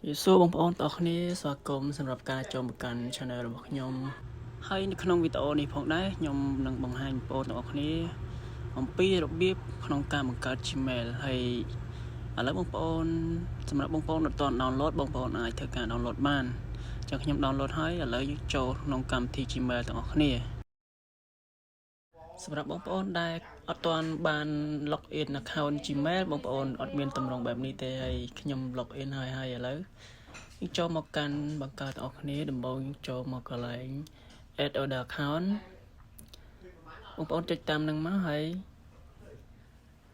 យេស៊ូបងប្អូនទាំងអស់គ្នាស្វាគមន៍សម្រាប់ការចូលមកកាន់ Channel របស់ខ្ញុំហើយនៅក្នុងវីដេអូនេះផងដែរខ្ញុំនឹងបង្ហាញបងប្អូនទាំងអស់គ្នាអំពីរបៀបក្នុងការបង្កើត Gmail ហើយឥឡូវបងប្អូនសម្រាប់បងប្អូនដែលអត់ទាន់ download បងប្អូនអាចធ្វើការ download បានចឹងខ្ញុំ download ហើយឥឡូវយើងចូលក្នុងកម្មវិធី Gmail ទាំងអស់គ្នាសម្រាប់បងប្អូនដែលអត់ទាន់បាន log in account Gmail បងប្អូនអត់មានតម្រងបែបនេះទេហើយខ្ញុំ log in ហើយឥឡូវយើងចូលមកកាន់បង្កើតទាំងអស់គ្នាដំបូងចូលមកកន្លែង add order account បងប្អូនចុចតាមនឹងមកហើយ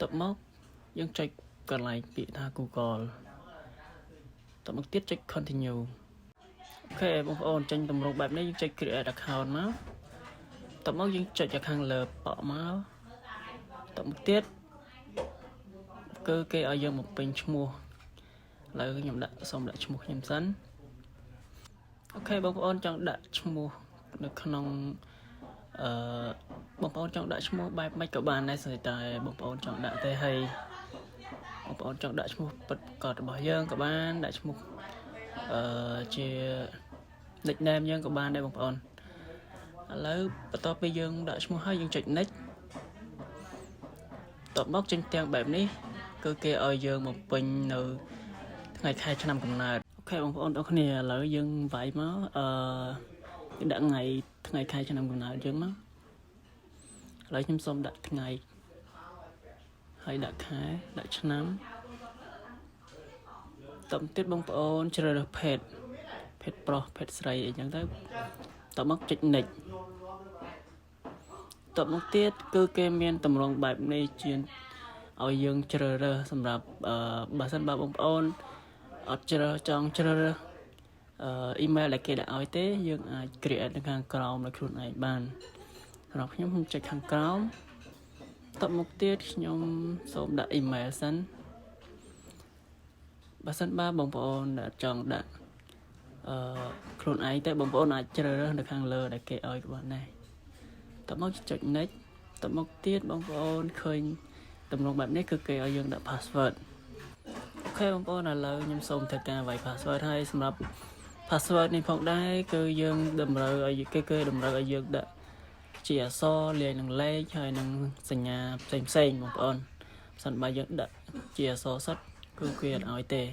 តបមកយើងចុចកន្លែងពាក្យថា Google តបមកទៀតចុច continue អូខេបងប្អូនចេញតម្រងបែបនេះយើងចុច create account មកតបមកយើងចុចទៅខាងលើប៉ក់មកតបមកទៀតគឺគេឲ្យយើងមកពេញឈ្មោះឥឡូវខ្ញុំសូមដាក់ឈ្មោះខ្ញុំសិនអូខេបងប្អូនចង់ដាក់ឈ្មោះនៅក្នុងបងប្អូនចង់ដាក់ឈ្មោះបែបម៉េចក៏បានដែរស្អីតែបងប្អូនចង់ដាក់ទេហើយបងប្អូនចង់ដាក់ឈ្មោះពិតប្រាកដរបស់យើងក៏បានដាក់ឈ្មោះជា nickname យើងក៏បានដែរបងប្អូនឥឡូវបន្ទាប់ពីយើងដាក់ឈ្មោះហើយយើងចុច next តបមកចេញទាំងបែបនេះគឺគេឲ្យយើងមកពេញនៅថ្ងៃខែឆ្នាំកំណើតអូខេបងប្អូនទាំងគ្នាឥឡូវយើងវាយមកយើងដាក់ថ្ងៃខែឆ្នាំកំណើតយើងមកឥឡូវខ្ញុំសូមដាក់ថ្ងៃហើយដាក់ខែដាក់ឆ្នាំតបទៀតបងប្អូនជ្រើសរើសភេទប្រុសភេទស្រីអីចឹងទៅតបមកចុច next តបមកទៀតគឺគេមានតម្រងបែបនេះជាឲ្យយើងជ្រើសរើសសម្រាប់បើសិនបើបងប្អូនអត់ចង់ជ្រើសរើសemail ដែលគេដាក់ឲ្យទេយើងអាច create នៅខាងក្រោមដោយខ្លួនឯងបានសម្រាប់ខ្ញុំចុចខាងក្រោមតបមកទៀតខ្ញុំសូមដាក់ email សិនបើសិនបើបងប្អូនចង់ដាក់ខ្លួនឯងតែបងប្អូនអាចជ្រើសរើសនៅខាងលើដែលគេឲ្យក៏បានដែរតមកចុច next តមកទៀតបងប្អូនឃើញតម្រងបែបនេះគឺគេឲ្យយើងដាក់ password អូខេបងប្អូនឥឡូវខ្ញុំសូមធ្វើការវាយ password ហើយសម្រាប់ password នេះផងដែរគឺយើងតម្រូវឲ្យគេតម្រូវឲ្យយើងដាក់ជាអក្សរលាយនឹងលេខហើយនឹងសញ្ញាផ្សេងបងប្អូនបើសិនបើយើងដាក់ជាអក្សរសិតគឺគេអត់ឲ្យទេ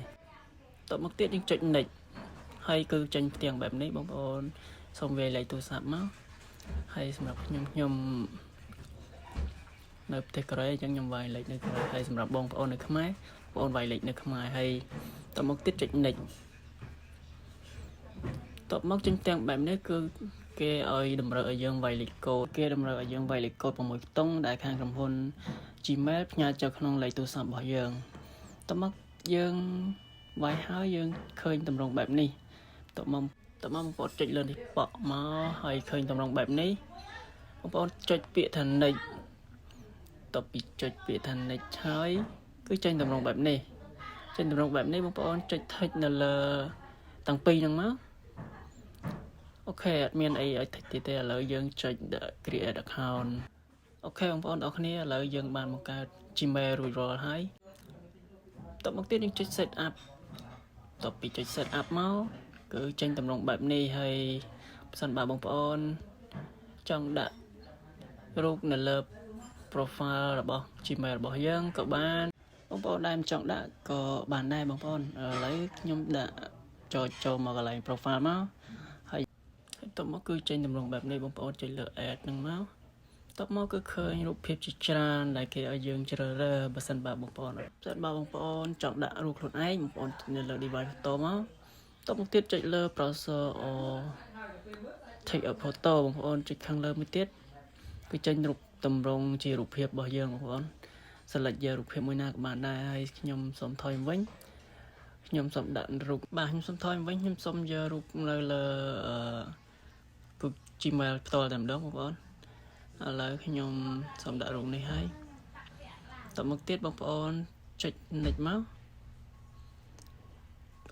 តមកទៀតយើងចុច next ហើយគឺចេញផ្ទាំងបែបនេះបងប្អូនសូមវាយលេខទូរស័ព្ទមកហើយសម្រាប់ខ្ញុំនៅប្រទេសកូរ៉េអញ្ចឹងខ្ញុំវាយលេខនៅកូរ៉េហើយសម្រាប់បងប្អូននៅខ្មែរបងប្អូនវាយលេខនៅខ្មែរហើយតមកទៀតចុច next តបមកចេញទាំងបែបនេះគឺគេឲ្យតម្រូវឲ្យយើងវាយលេខកូដគេតម្រូវឲ្យយើងវាយលេខកូដ6ខ្ទង់ដែលខាងក្រុមហ៊ុន Gmail ផ្ញើចូលក្នុងលេខទូរស័ព្ទរបស់យើងតមកយើងវាយហើយយើងឃើញតម្រងបែបនេះតមកបងប្អូនចុចលើនេះប៉ក់មកហើយឃើញតម្រងបែបនេះបងប្អូនចុចពាក្យថា next តបពីចុចពាក្យថា next ហើយគឺចេញតម្រងបែបនេះបងប្អូនចុច touch នៅលើទាំងពីរហ្នឹងមកអូខេអត់មានអីឲ្យតិចទៀតទេឥឡូវយើងចុច create account អូខេបងប្អូនអរគ្នាឥឡូវយើងបានបង្កើត Gmail រួចរាល់ហើយតបមកទៀតយើងចុច set up តបពីចុច set up មកគឺចេញតម្រងបែបនេះហើយបើសិនបើបងប្អូនចង់ដាក់រូបនៅលើ profile របស់ Gmail របស់យើងក៏បានបងប្អូនដែលមិនចង់ដាក់ក៏បានដែរបងប្អូនឥឡូវខ្ញុំដាក់ចូលមកកន្លែង profile មកហើយតមកគឺចេញតម្រងបែបនេះបងប្អូនចុចលើ add ហ្នឹងមកតមកគឺឃើញរូបភាពជាច្រើនដែលគេឲ្យយើងជ្រើសរើសបើសិនបើបងប្អូនចង់ដាក់រូបខ្លួនឯងបងប្អូននៅលើ device photo មកតមកទៀតចុចលើ browser or take a photo បងប្អូនចុចខាងលើមួយទៀតគឺចេញរូបតម្រងជារូបភាពរបស់យើងបងប្អូន select យករូបភាពមួយណាក៏បានដែរហើយខ្ញុំសូមថយវិញខ្ញុំសូមដាក់រូបបាទខ្ញុំសូមថយវិញខ្ញុំសូមយករូបនៅលើGmail ផ្ទាល់តែម្ដងបងប្អូនឥឡូវខ្ញុំសូមដាក់រូបនេះហើយតមកទៀតបងប្អូនចុច next មក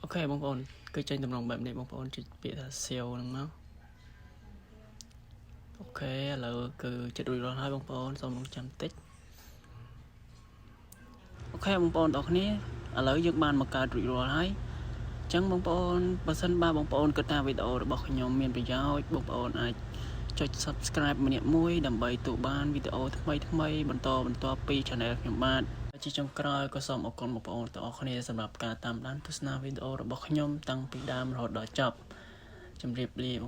អូខេបងប្អូនគឺចេញតម្រងបែបនេះបងប្អូនចុចពាក្យថា save ហ្នឹងមកអូខេឥឡូវគឺចិត្តរួចរាល់ហើយបងប្អូនសូមរងចាំតិចអូខេបងប្អូនទាំងអស់គ្នាឥឡូវយើងបានបង្កើតរួចរាល់ហើយ chẳng bông bồn bà sân ba bông bồn kết ta video để bọc nhóm miền bây giờ bông bồn ai cho subscribe mình mũi đầm bầy tụ ban video thay thay bận to pi channel nhóm bạn chỉ trong cõi có xong một con một bôngต่อคนนี้สำหรับการตามด้านทุสนาวิดีโอระบบขยมตั้งปีดามรอดดอจับจำเรียบเรียบ